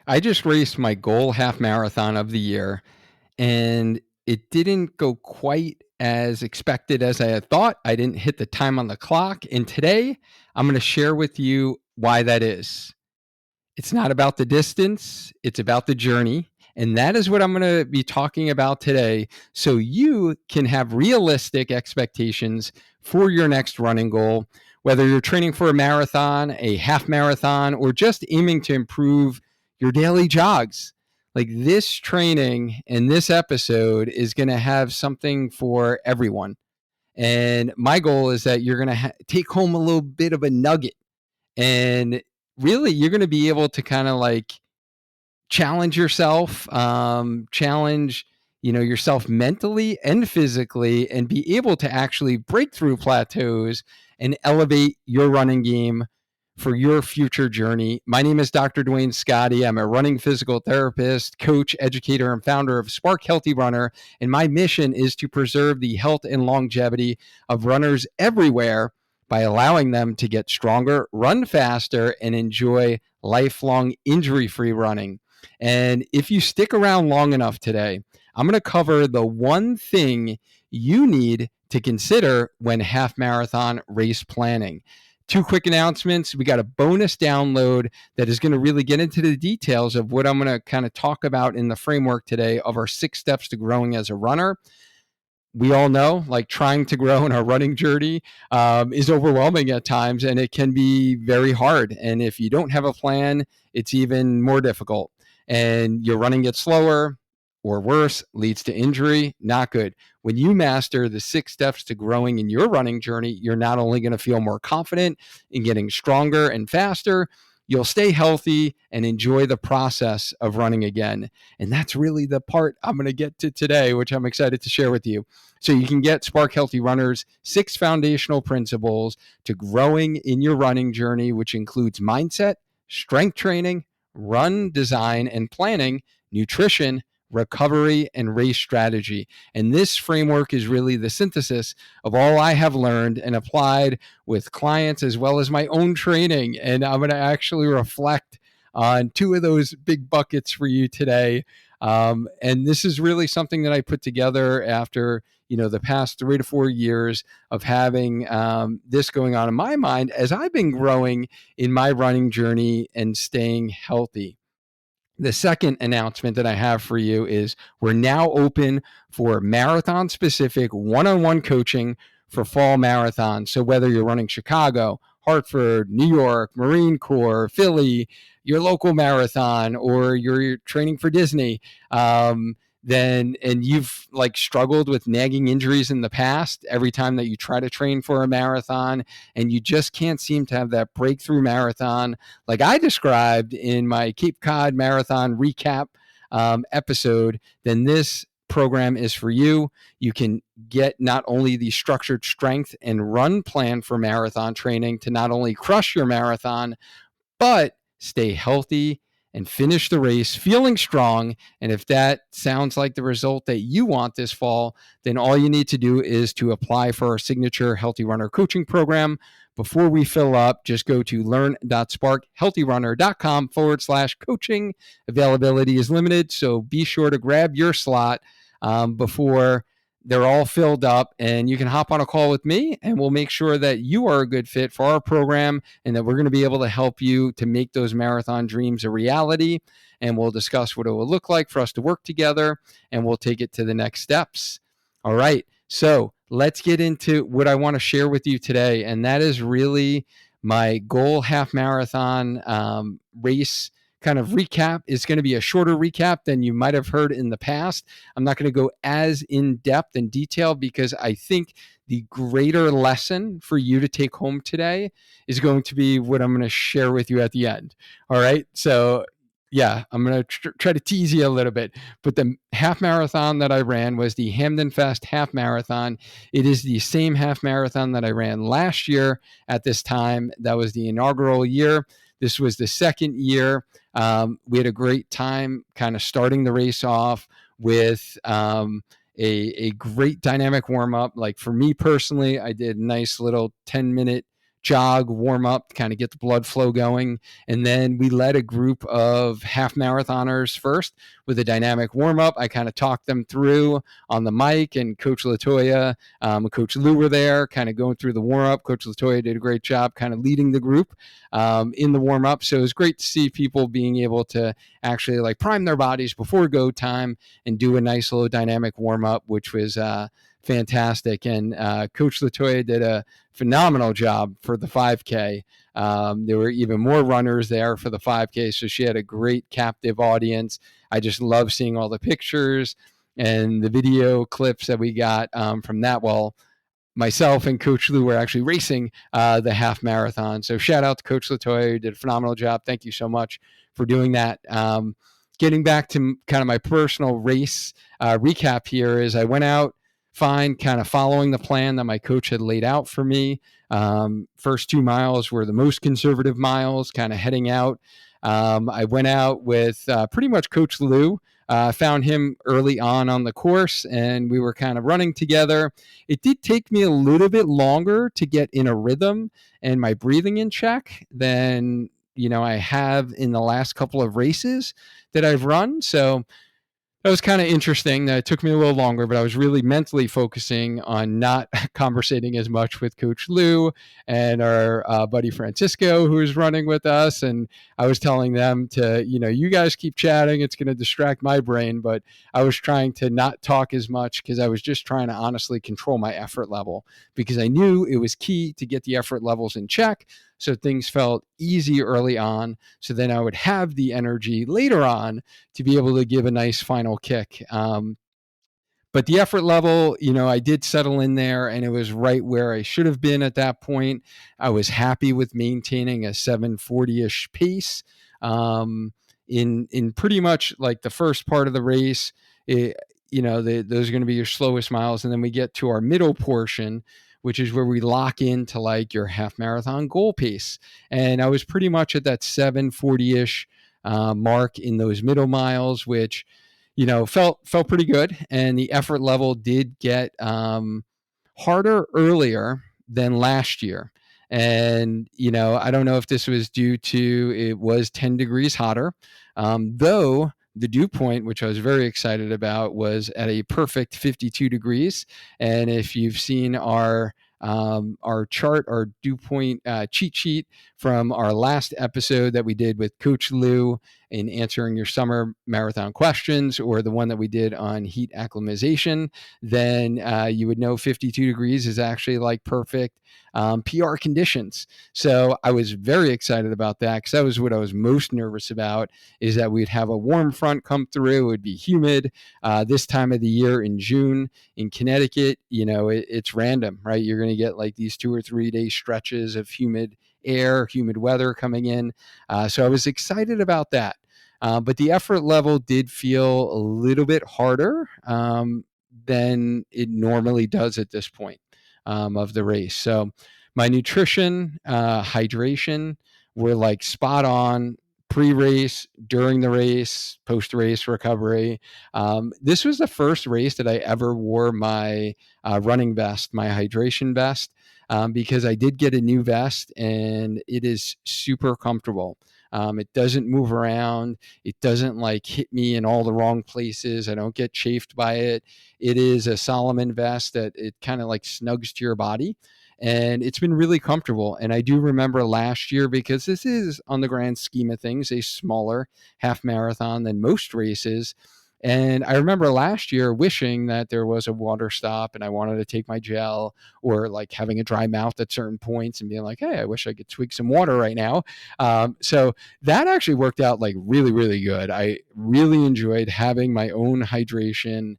I just raced my goal half marathon of the year, and it didn't go quite as expected as I had thought. I didn't hit the time on the clock. And today I'm going to share with you why that is. It's not about the distance, it's about the journey. And that is what I'm going to be talking about today. So you can have realistic expectations for your next running goal, whether you're training for a marathon, a half marathon, or just aiming to improve your daily jogs. Like this training and this episode is going to have something for everyone. And my goal is that you're going to take home a little bit of a nugget, and really you're going to be able to kind of like challenge yourself, challenge yourself mentally and physically, and be able to actually break through plateaus and elevate your running game for your future journey. My name is Dr. Duane Scotti. I'm a running physical therapist, coach, educator, and founder of Spark Healthy Runner. And my mission is to preserve the health and longevity of runners everywhere by allowing them to get stronger, run faster, and enjoy lifelong injury-free running. And if you stick around long enough today, I'm going to cover the one thing you need to consider when half marathon race planning. Two quick announcements. We got a bonus download that is going to really get into the details of what I'm going to kind of talk about in the framework today of our 6 steps to growing as a runner. We all know, like, trying to grow in our running journey is overwhelming at times, and it can be very hard. And if you don't have a plan, it's even more difficult. And your running gets slower, or worse, leads to injury. Not good. When you master the 6 steps to growing in your running journey, you're not only going to feel more confident in getting stronger and faster, you'll stay healthy and enjoy the process of running again. And that's really the part I'm going to get to today, which I'm excited to share with you. So you can get Spark Healthy Runner's 6 foundational principles to growing in your running journey, which includes mindset, strength training, run design and planning, nutrition, recovery, and race strategy. And this framework is really the synthesis of all I have learned and applied with clients as well as my own training. And I'm going to actually reflect on 2 of those big buckets for you today. And this is really something that I put together after the past 3 to 4 years of having this going on in my mind as I've been growing in my running journey and staying healthy. The second announcement that I have for you is we're now open for marathon specific one-on-one coaching for fall marathons. So whether you're running Chicago, Hartford, New York, Marine Corps, Philly, your local marathon, or you're training for Disney, and you've like struggled with nagging injuries in the past, every time that you try to train for a marathon and you just can't seem to have that breakthrough marathon like I described in my Cape Cod Marathon recap episode, then this program is for you. You can get not only the structured strength and run plan for marathon training to not only crush your marathon, but stay healthy and finish the race feeling strong. And if that sounds like the result that you want this fall, then all you need to do is to apply for our signature Healthy Runner coaching program. Before we fill up, just go to learn.sparkhealthyrunner.com/coaching. Availability is limited, so be sure to grab your slot before they're all filled up, and you can hop on a call with me and we'll make sure that you are a good fit for our program and that we're going to be able to help you to make those marathon dreams a reality. And we'll discuss what it will look like for us to work together, and we'll take it to the next steps. All right. So let's get into what I want to share with you today. And that is really my goal half marathon race kind of recap. Is going to be a shorter recap than you might have heard in the past. I'm not going to go as in depth and detail because I think the greater lesson for you to take home today is going to be what I'm going to share with you at the end. All right. So yeah, I'm going to try to tease you a little bit, but the half marathon that I ran was the Hamden Fest half marathon. It is the same half marathon that I ran last year at this time. That was the inaugural year. This was the second year. We had a great time kind of starting the race off with a great dynamic warm up. Like for me personally, I did a nice little 10-minute jog, warm up, kind of get the blood flow going. And then we led a group of half marathoners first with a dynamic warm up. I kind of talked them through on the mic, and Coach Latoya, Coach Lou were there kind of going through the warm up. Coach Latoya did a great job kind of leading the group in the warm up. So it was great to see people being able to actually like prime their bodies before go time and do a nice little dynamic warm up, which was fantastic. And Coach Latoya did a phenomenal job for the 5K. There were even more runners there for the 5K, so she had a great captive audience. I just love seeing all the pictures and the video clips that we got from that. Well, myself and Coach Lou were actually racing the half marathon. So shout out to Coach Latoya, who did a phenomenal job. Thank you so much for doing that. Getting back to kind of my personal race recap here is I went out fine, kind of following the plan that my coach had laid out for me. First 2 miles were the most conservative miles, kind of heading out. I went out with pretty much Coach Lou. Found him early on the course, and we were kind of running together. It did take me a little bit longer to get in a rhythm and my breathing in check than I have in the last couple of races that I've run. So that was kind of interesting. That it took me a little longer, but I was really mentally focusing on not conversating as much with Coach Lou and our buddy Francisco, who was running with us. And I was telling them to, you guys keep chatting. It's going to distract my brain. But I was trying to not talk as much because I was just trying to honestly control my effort level, because I knew it was key to get the effort levels in check. So things felt easy early on. So then I would have the energy later on to be able to give a nice final kick. But the effort level, I did settle in there, and it was right where I should have been at that point. I was happy with maintaining a 740-ish pace in pretty much like the first part of the race. Those are going to be your slowest miles, and then we get to our middle portion, which is where we lock into like your half marathon goal pace. And I was pretty much at that 740-ish mark in those middle miles, which felt pretty good. And the effort level did get harder earlier than last year. And I don't know if this was due to it was 10 degrees hotter, though the dew point, which I was very excited about, was at a perfect 52 degrees. And if you've seen our chart, our dew point cheat sheet from our last episode that we did with Coach Lou in answering your summer marathon questions, or the one that we did on heat acclimatization, then you would know 52 degrees is actually like perfect PR conditions. So I was very excited about that, because that was what I was most nervous about, is that we'd have a warm front come through. It would be humid this time of the year in June in Connecticut. It's random, right? You're going to get like these 2 or 3 day stretches of humid air, humid weather coming in. So I was excited about that. But the effort level did feel a little bit harder than it normally does at this point of the race. So my nutrition, hydration were like spot on pre-race, during the race, post-race recovery. This was the first race that I ever wore my running vest, my hydration vest, because I did get a new vest, and it is super comfortable. It doesn't move around. It doesn't like hit me in all the wrong places. I don't get chafed by it. It is a Solomon vest that it kind of like snugs to your body. And it's been really comfortable. And I do remember last year, because this is, on the grand scheme of things, a smaller half marathon than most races. And I remember last year wishing that there was a water stop, and I wanted to take my gel, or like having a dry mouth at certain points and being like, hey, I wish I could twig some water right now. So that actually worked out like really, really good. I really enjoyed having my own hydration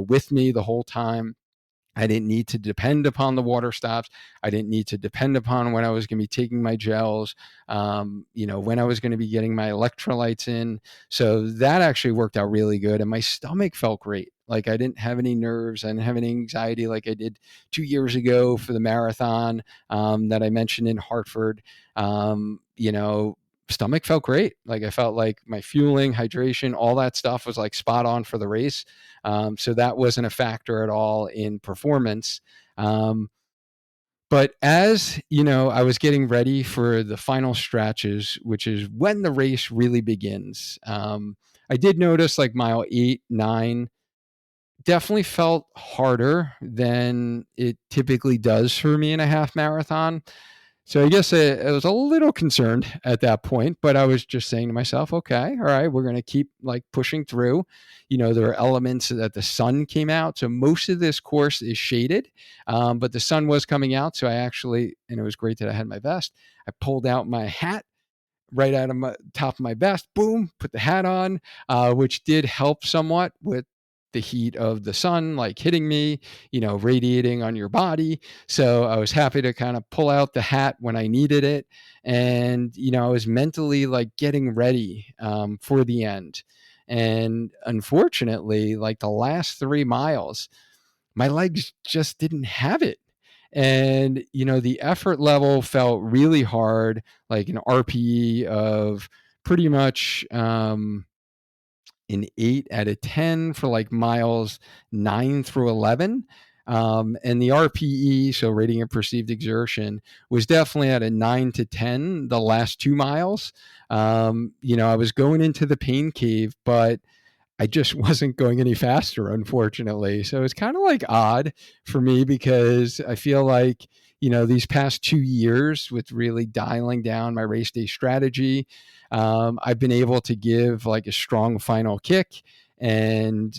with me the whole time. I didn't need to depend upon the water stops. I didn't need to depend upon when I was going to be taking my gels, when I was going to be getting my electrolytes in. So that actually worked out really good. And my stomach felt great. Like I didn't have any nerves. I didn't have any anxiety like I did 2 years ago for the marathon that I mentioned in Hartford. Stomach felt great. Like I felt like my fueling, hydration, all that stuff was like spot on for the race. So that wasn't a factor at all in performance. But But as I was getting ready for the final stretches, which is when the race really begins. I did notice like mile 8, 9 definitely felt harder than it typically does for me in a half marathon. So I guess I was a little concerned at that point, but I was just saying to myself, okay, all right, we're going to keep like pushing through. There are elements that the sun came out. So most of this course is shaded, but the sun was coming out. So I actually, and it was great that I had my vest. I pulled out my hat right out of my top of my vest, boom, put the hat on, which did help somewhat with the heat of the sun, like hitting me, radiating on your body. So I was happy to kind of pull out the hat when I needed it. And, I was mentally like getting ready for the end. And unfortunately, like the last 3 miles, my legs just didn't have it. And, the effort level felt really hard, like an RPE of pretty much an 8 out of 10 for like miles 9 through 11. And the RPE, so rating of perceived exertion, was definitely at a 9 to 10 the last 2 miles. I was going into the pain cave, but I just wasn't going any faster, unfortunately. So it's kind of like odd for me because I feel like, these past 2 years with really dialing down my race day strategy, I've been able to give like a strong final kick. And,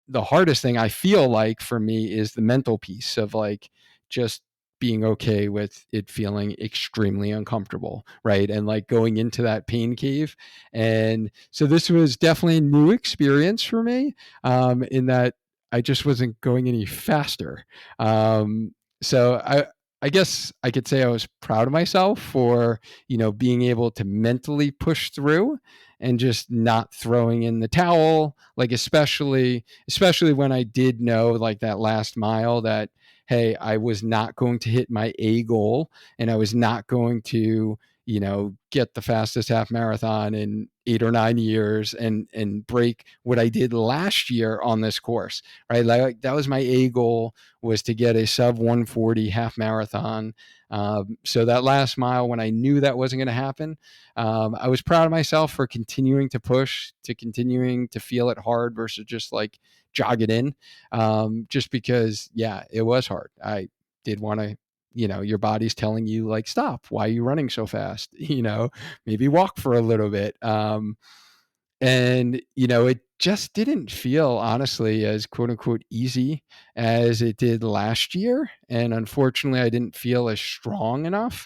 the hardest thing I feel like for me is the mental piece of like just being okay with it feeling extremely uncomfortable, right? And like going into that pain cave. And so this was definitely a new experience for me, in that I just wasn't going any faster. So I guess I could say I was proud of myself for, being able to mentally push through and just not throwing in the towel, like especially when I did know like that last mile that, hey, I was not going to hit my A goal and I was not going to, get the fastest half marathon in 8 or 9 years and break what I did last year on this course, right? Like that was my A goal, was to get a sub 140 half marathon. So that last mile, when I knew that wasn't going to happen, I was proud of myself for continuing to push, to continuing to feel it hard versus just like jog it in. Just because, yeah, it was hard. I did want to, your body's telling you like, stop, why are you running so fast? Maybe walk for a little bit. And it just didn't feel honestly as quote unquote easy as it did last year. And unfortunately, I didn't feel as strong enough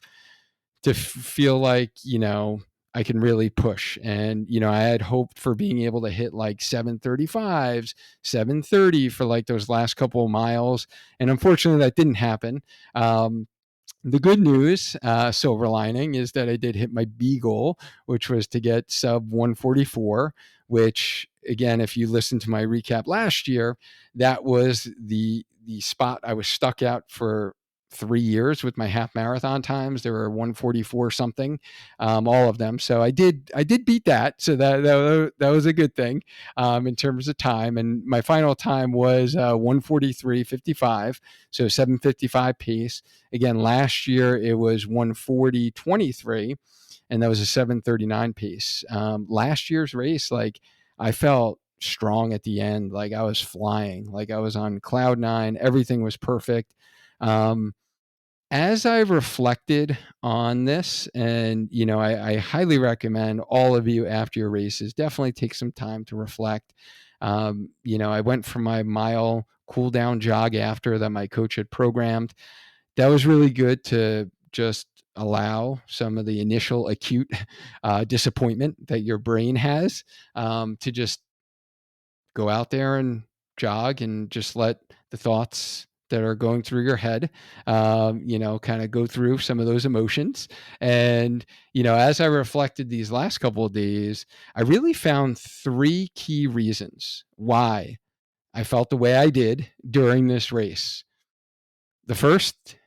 to feel like, I can really push. And, I had hoped for being able to hit like 7:35s, 7:30 for like those last couple of miles. And unfortunately, that didn't happen. The good news, silver lining, is that I did hit my B goal, which was to get sub 144, which again, if you listen to my recap last year, that was the spot I was stuck at for 3 years with my half marathon times. There were 144 something, all of them. So I did beat that. So that was a good thing, in terms of time. And my final time was 143.55, so 7:55 pace. Again, last year it was 140.23, and that was a 7:39 pace. Last year's race, like I felt strong at the end, like I was flying, like I was on cloud nine. Everything was perfect. Um, as I reflected on this, and I highly recommend all of you after your races definitely take some time to reflect. I went for my mile cool down jog after that my coach had programmed. That was really good to just allow some of the initial acute disappointment that your brain has, to just go out there and jog and just let the thoughts that are going through your head, kind of go through some of those emotions. And, as I reflected these last couple of days, I really found three key reasons why I felt the way I did during this race. The first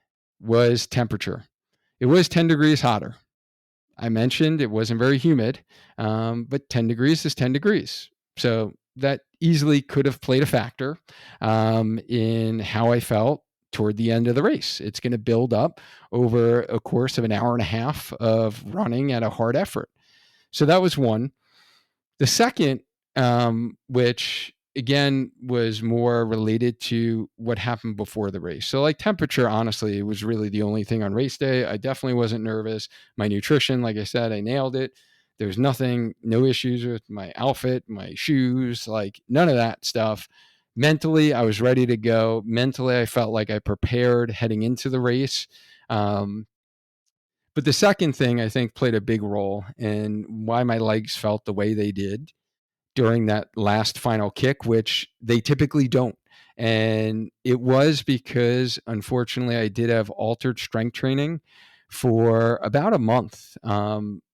was temperature. It was 10 degrees hotter. I mentioned it wasn't very humid, but 10 degrees is 10 degrees. So that easily could have played a factor, in how I felt toward the end of the race. It's going to build up over a course of an hour and a half of running at a hard effort. So that was one. The second, which again was more related to what happened before the race. So, like temperature, honestly, it was really the only thing on race day. I definitely wasn't nervous. My nutrition, like I said, I nailed it. There's nothing, no issues with my outfit, my shoes, like none of that stuff. Mentally, I was ready to go. Mentally, I felt like I prepared heading into the race. But the second thing I think played a big role in why my legs felt the way they did during that last final kick, which they typically don't. And it was because, unfortunately, I did have altered strength training for about a month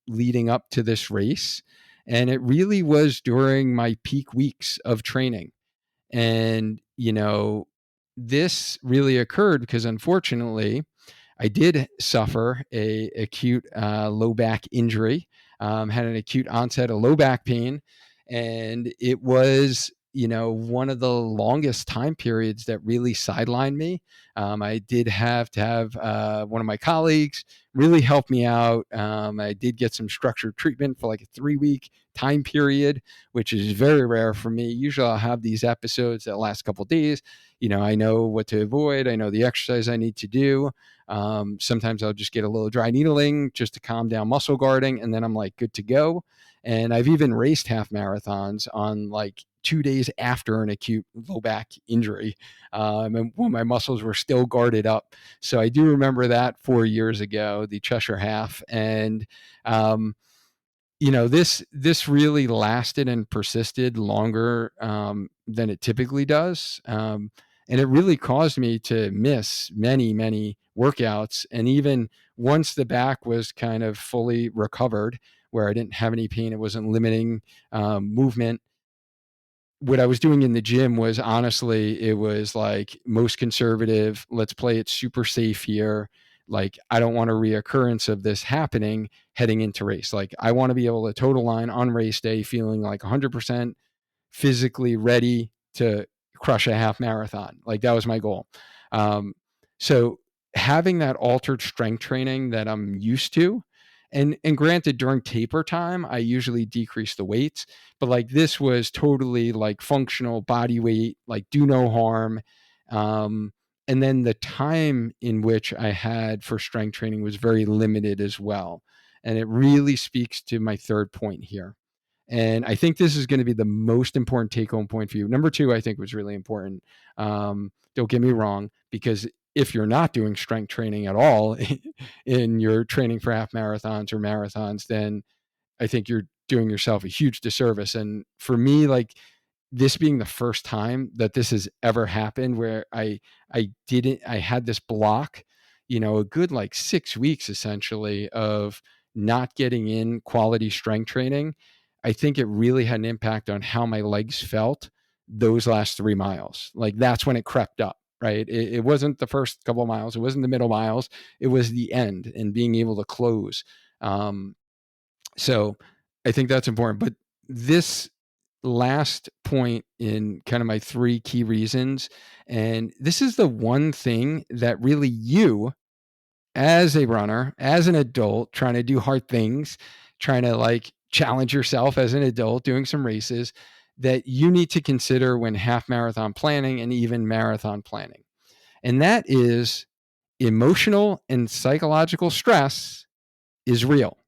leading up to this race. And it really was during my peak weeks of training. And, this really occurred because, unfortunately, I did suffer a acute low back injury. Had an acute onset of low back pain, and it was one of the longest time periods that really sidelined me. I did have to have one of my colleagues really help me out. I did get some structured treatment for like a 3-week time period, which is very rare for me. Usually I'll have these episodes that last a couple of days. I know what to avoid. I know the exercise I need to do. Sometimes I'll just get a little dry needling just to calm down muscle guarding, and then I'm like good to go. And I've even raced half marathons on like 2 days after an acute low back injury, and when my muscles were still guarded up. So I do remember that 4 years ago, the Cheshire Half, and this really lasted and persisted longer than it typically does. And it really caused me to miss many, many workouts. And even once the back was kind of fully recovered, where I didn't have any pain, it wasn't limiting movement. What I was doing in the gym was honestly, it was like most conservative. Let's play it super safe here. Like, I don't want a reoccurrence of this happening heading into race. Like, I want to be able to total line on race day feeling like 100% physically ready to crush a half marathon. Like, that was my goal. So having that altered strength training that I'm used to, and granted, during taper time, I usually decrease the weights, but like this was totally like functional body weight, like do no harm. Um, and then the time in which I had for strength training was very limited as well. And it really speaks to my third point here. And I think this is going to be the most important take home point for you. Number two, I think was really important. Don't get me wrong, because if you're not doing strength training at all in your training for half marathons or marathons, then I think you're doing yourself a huge disservice. And for me, like this being the first time that this has ever happened where I had this block, a good like 6 weeks essentially of not getting in quality strength training. I think it really had an impact on how my legs felt those last 3 miles. Like that's when it crept up, right? It wasn't the first couple of miles. It wasn't the middle miles. It was the end and being able to close. So I think that's important. But this last point in kind of my three key reasons, and this is the one thing that really you, as a runner, as an adult, trying to do hard things, trying to like challenge yourself as an adult, doing some races, that you need to consider when half marathon planning and even marathon planning. And that is emotional and psychological stress is real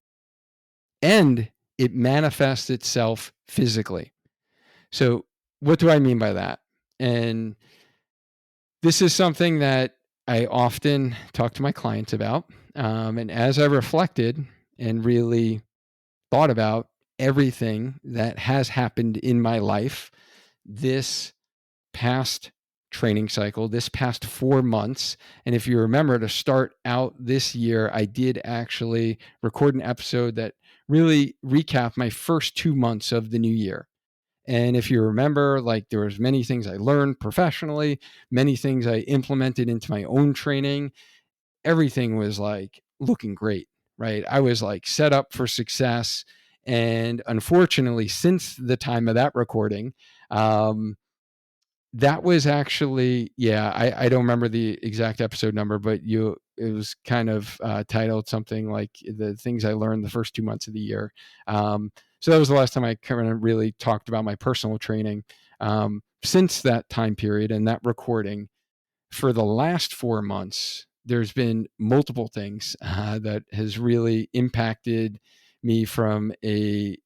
and it manifests itself physically. So, what do I mean by that? And this is something that I often talk to my clients about. And as I reflected and really thought about everything that has happened in my life this past training cycle, this past 4 months. And if you remember, to start out this year, I did actually record an episode that really recapped my first 2 months of the new year. And if you remember, like there was many things I learned professionally, many things I implemented into my own training. Everything was like looking great, right? I was like set up for success. And unfortunately, since the time of that recording, That was actually, yeah, I don't remember the exact episode number, but it was kind of titled something like the things I learned the first 2 months of the year. So that was the last time I kind of really talked about my personal training. Since that time period and that recording, for the last 4 months, there's been multiple things that has really impacted me from a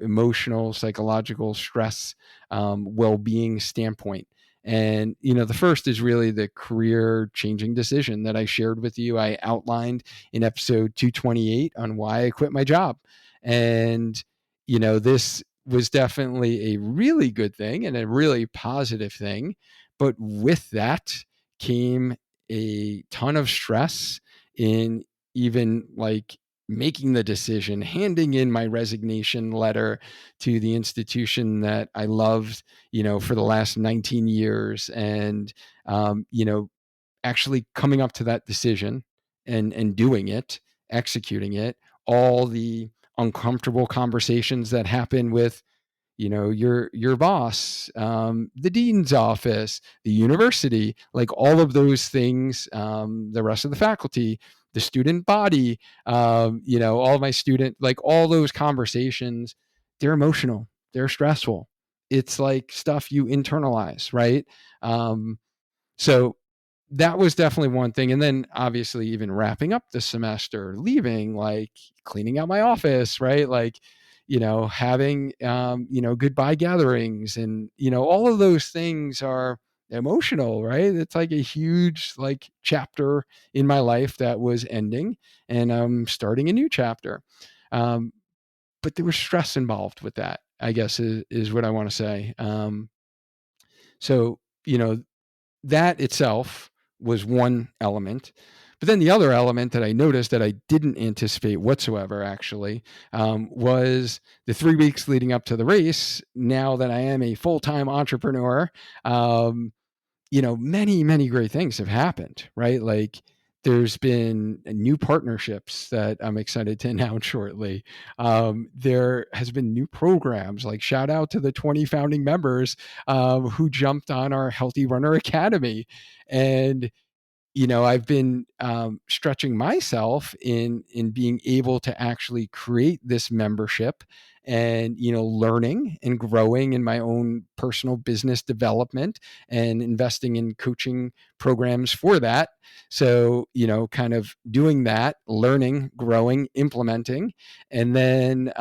emotional, psychological stress, well-being standpoint. And the first is really the career changing decision that I shared with you. I outlined in episode 228 on why I quit my job. And this was definitely a really good thing and a really positive thing. But with that came a ton of stress in even like making the decision, handing in my resignation letter to the institution that I loved, for the last 19 years. And, actually coming up to that decision and doing it, executing it, all the uncomfortable conversations that happen with your boss, the dean's office, the university, like all of those things, the rest of the faculty, the student body, all of my student, like all those conversations, they're emotional, they're stressful. It's like stuff you internalize, right? So that was definitely one thing. And then obviously even wrapping up the semester, leaving, like cleaning out my office, right? Like, having, goodbye gatherings, and, all of those things are emotional, right? It's like a huge like chapter in my life that was ending, and I'm starting a new chapter. Um, but there was stress involved with that, I guess is what I want to say. So, you know, that itself was one element. But then the other element that I noticed that I didn't anticipate whatsoever, actually, was the 3 weeks leading up to the race. Now that I am a full time entrepreneur, um, many, many great things have happened, right? Like there's been new partnerships that I'm excited to announce shortly. There has been new programs, like shout out to the 20 founding members who jumped on our Healthy Runner Academy. And I've been stretching myself in being able to actually create this membership, and learning and growing in my own personal business development and investing in coaching programs for that. So kind of doing that, learning, growing, implementing, and then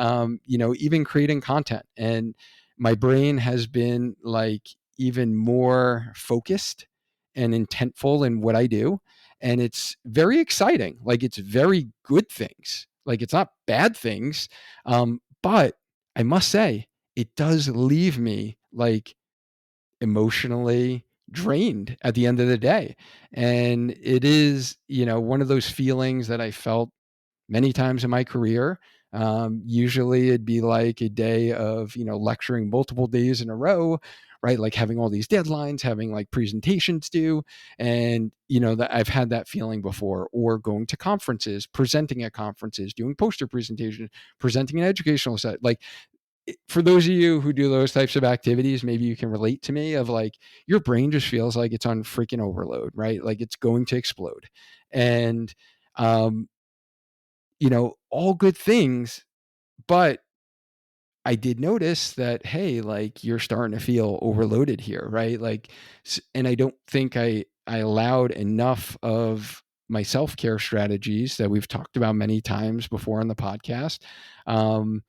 even creating content. And my brain has been like even more focused and intentful in what I do. And it's very exciting. Like it's very good things. Like it's not bad things. But I must say, it does leave me like emotionally drained at the end of the day. And it is, one of those feelings that I felt many times in my career. Usually it'd be like a day of, lecturing multiple days in a row, right? Like having all these deadlines, having like presentations due. And, that I've had that feeling before, or going to conferences, presenting at conferences, doing poster presentations, presenting an educational set. Like for those of you who do those types of activities, maybe you can relate to me of like your brain just feels like it's on freaking overload, right? Like it's going to explode. And, um, all good things. But I did notice that, hey, like you're starting to feel overloaded here, right? Like, and I don't think I allowed enough of my self care strategies that we've talked about many times before on the podcast. Um,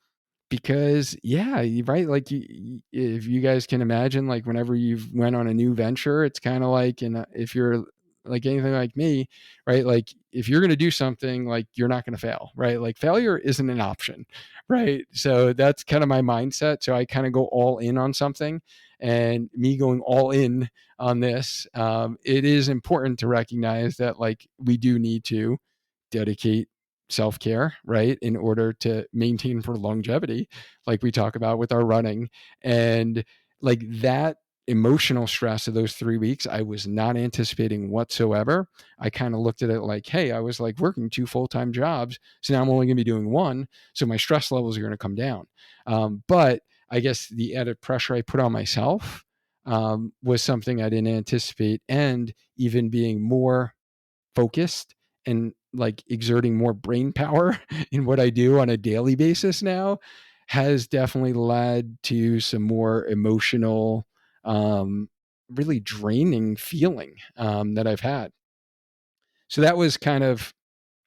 because yeah, right, like if you guys can imagine, like whenever you've went on a new venture, it's kind of like, and if you're like anything like me, right, like if you're going to do something, like you're not going to fail, right? Like failure isn't an option, right? So that's kind of my mindset. So I kind of go all in on something. And me going all in on this, it is important to recognize that like we do need to dedicate self-care, right, in order to maintain for longevity, like we talk about with our running. And like that emotional stress of those 3 weeks, I was not anticipating whatsoever. I kind of looked at it like, hey, I was like working two full-time jobs, so now I'm only going to be doing one, so my stress levels are going to come down. But I guess the added pressure I put on myself, was something I didn't anticipate, and even being more focused and like exerting more brain power in what I do on a daily basis now has definitely led to some more emotional, um, really draining feeling that I've had. So that was kind of,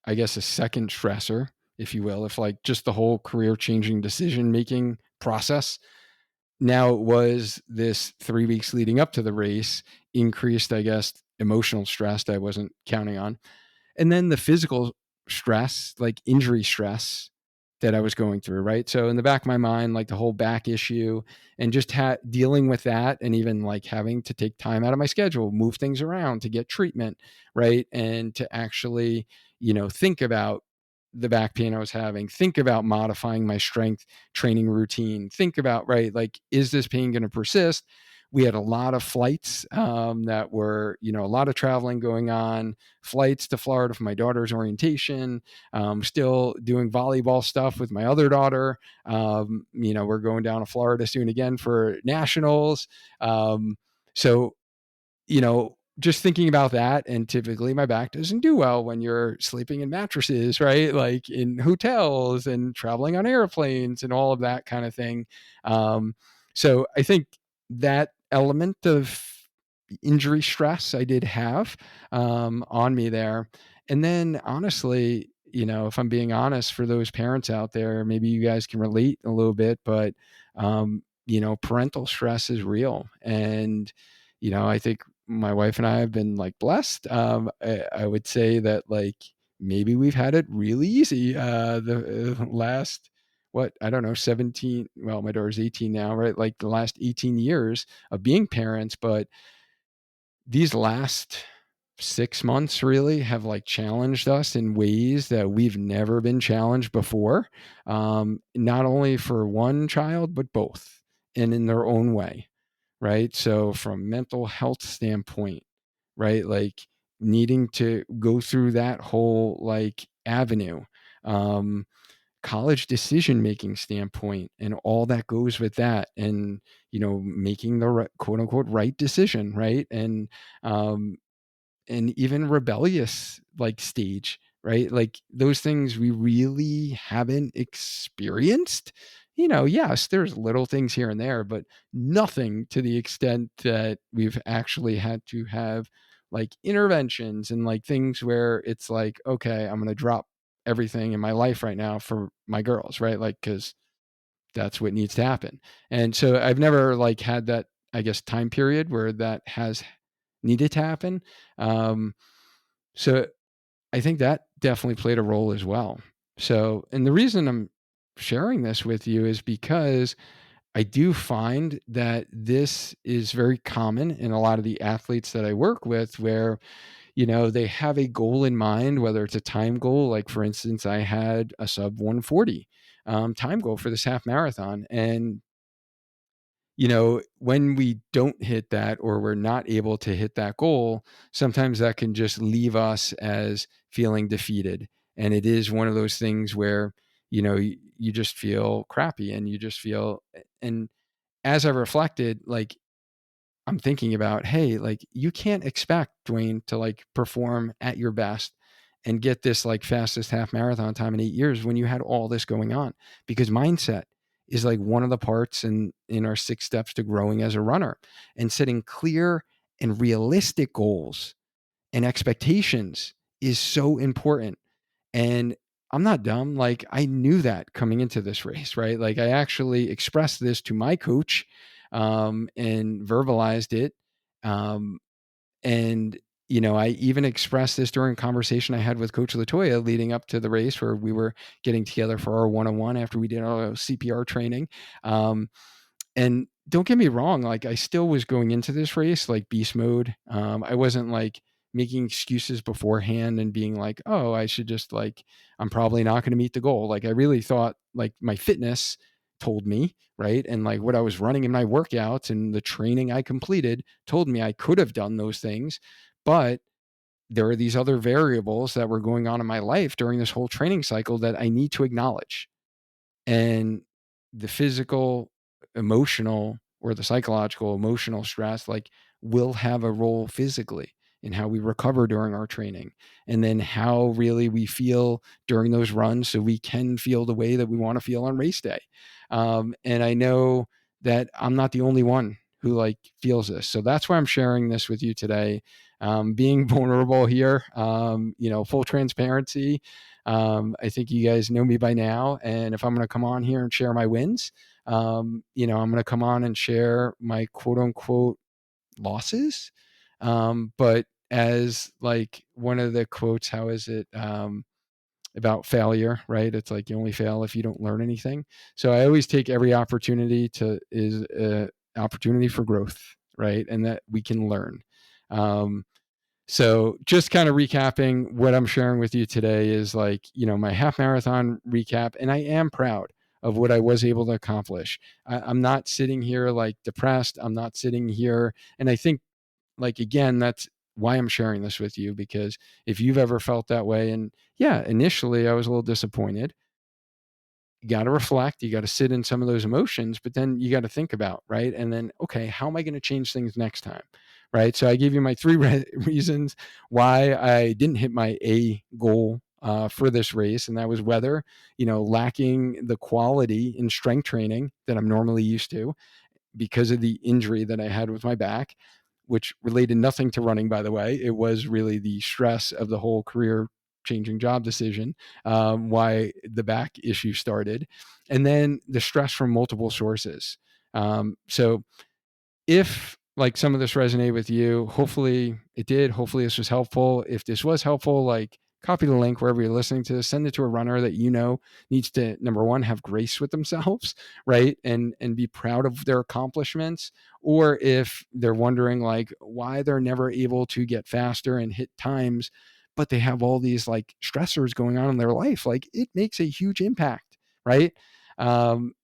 I guess, a second stressor, if you will, if like just the whole career changing decision making process. Now it was this 3 weeks leading up to the race increased, I guess, emotional stress that I wasn't counting on. And then the physical stress, like injury stress that I was going through, right? So in the back of my mind, like the whole back issue and just dealing with that, and even like having to take time out of my schedule, move things around to get treatment, right? And to actually, think about the back pain I was having, think about modifying my strength training routine, think about, right, like, is this pain going to persist? We had a lot of flights that were, a lot of traveling going on, flights to Florida for my daughter's orientation, still doing volleyball stuff with my other daughter. We're going down to Florida soon again for nationals. So, just thinking about that, and typically my back doesn't do well when you're sleeping in mattresses, right? Like in hotels and traveling on airplanes and all of that kind of thing. So I think that element of injury stress I did have on me there. And then honestly, if I'm being honest, for those parents out there, maybe you guys can relate a little bit, but parental stress is real. And, I think my wife and I have been like blessed. I would say that like maybe we've had it really easy the last, what, I don't know, 17, well, my daughter's 18 now, right? Like the last 18 years of being parents. But these last 6 months really have like challenged us in ways that we've never been challenged before. Not only for one child, but both, and in their own way, right? So from mental health standpoint, right? Like needing to go through that whole like avenue, um, college decision making standpoint, and all that goes with that, and making the right, quote unquote, right decision, right? And even rebellious like stage, right? Like those things we really haven't experienced. Yes, there's little things here and there, but nothing to the extent that we've actually had to have like interventions and like things where it's like, okay, I'm going to drop everything in my life right now for my girls, right? Like, cause that's what needs to happen. And so I've never like had that, I guess, time period where that has needed to happen. Um, so I think that definitely played a role as well. So, and the reason I'm sharing this with you is because I do find that this is very common in a lot of the athletes that I work with, where, they have a goal in mind, whether it's a time goal. Like, for instance, I had a sub 140 time goal for this half marathon. And when we don't hit that, or we're not able to hit that goal, sometimes that can just leave us as feeling defeated. And it is one of those things where, you just feel crappy, and you just feel, and as I reflected, like, I'm thinking about, hey, like, you can't expect Duane to like perform at your best and get this like fastest half marathon time in 8 years when you had all this going on, because mindset is like one of the parts in our 6 steps to growing as a runner, and setting clear and realistic goals and expectations is so important. And I'm not dumb. Like, I knew that coming into this race, right? Like, I actually expressed this to my coach, and verbalized it. Um, and, I even expressed this during a conversation I had with Coach Latoya leading up to the race, where we were getting together for our one-on-one after we did our CPR training. And don't get me wrong, like, I still was going into this race like beast mode. I wasn't like making excuses beforehand and being like, oh, I should just like, I'm probably not going to meet the goal. Like, I really thought like my fitness told me, right? And like what I was running in my workouts and the training I completed told me I could have done those things. But there are these other variables that were going on in my life during this whole training cycle that I need to acknowledge. And the physical, emotional, or the psychological, emotional stress, like, will have a role physically in how we recover during our training, and then how really we feel during those runs so we can feel the way that we want to feel on race day. And I know that I'm not the only one who like feels this. So that's why I'm sharing this with you today. Being vulnerable here, full transparency. I think you guys know me by now. And if I'm going to come on here and share my wins, I'm going to come on and share my quote unquote losses. But as like one of the quotes, how is it? About failure, right? It's like you only fail if you don't learn anything. So I always take every opportunity to is a opportunity for growth, right? And that we can learn. Um, so just kind of recapping what I'm sharing with you today is like, my half marathon recap, and I am proud of what I was able to accomplish. I'm not sitting here like depressed. I'm not sitting here. And I think like, again, that's why I'm sharing this with you, because if you've ever felt that way, and yeah, initially I was a little disappointed. You got to reflect, you got to sit in some of those emotions, but then you got to think about, right? And then, okay, how am I going to change things next time? Right. So I gave you my three reasons why I didn't hit my A goal for this race. And that was weather, lacking the quality in strength training that I'm normally used to because of the injury that I had with my back, which related nothing to running, by the way. It was really the stress of the whole career changing job decision, why the back issue started. And then the stress from multiple sources. So if like some of this resonated with you, hopefully it did. Hopefully this was helpful. If this was helpful, like copy the link wherever you're listening to this, send it to a runner that needs to, number one, have grace with themselves, right? And be proud of their accomplishments. Or if they're wondering like why they're never able to get faster and hit times, but they have all these like stressors going on in their life, like it makes a huge impact, right?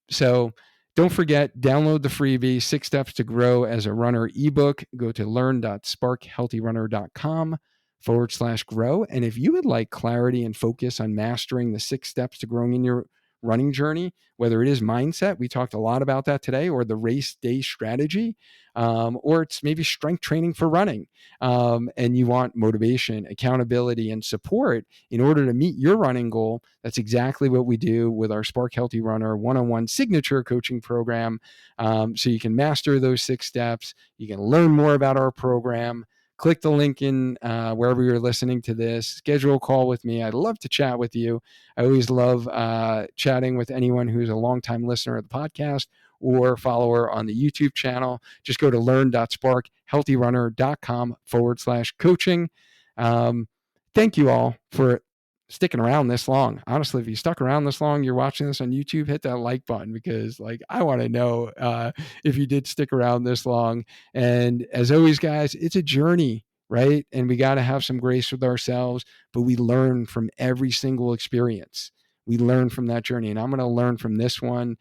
So don't forget, download the freebie, 6 Steps to Grow as a Runner ebook. Go to learn.sparkhealthyrunner.com/grow. And if you would like clarity and focus on mastering the 6 steps to growing in your running journey, whether it is mindset, we talked a lot about that today, or the race day strategy, or it's maybe strength training for running, and you want motivation, accountability, and support in order to meet your running goal, that's exactly what we do with our Spark Healthy Runner one-on-one signature coaching program. So you can master those 6 steps. You can learn more about our program. Click the link in wherever you're listening to this. Schedule a call with me. I'd love to chat with you. I always love chatting with anyone who's a longtime listener of the podcast or follower on the YouTube channel. Just go to learn.sparkhealthyrunner.com/coaching. Thank you all for sticking around this long. Honestly, if you stuck around this long, you're watching this on YouTube, hit that like button, because like I want to know if you did stick around this long. And as always, guys, it's a journey, right? And we got to have some grace with ourselves, but we learn from every single experience. We learn from that journey, and I'm going to learn from this one.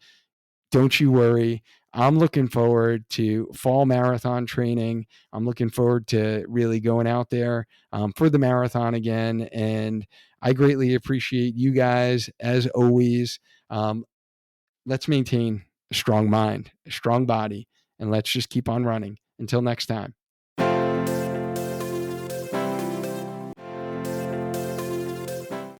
Don't you worry. I'm looking forward to fall marathon training. I'm looking forward to really going out there for the marathon again. And I greatly appreciate you guys as always. Let's maintain a strong mind, a strong body, and let's just keep on running. Until next time.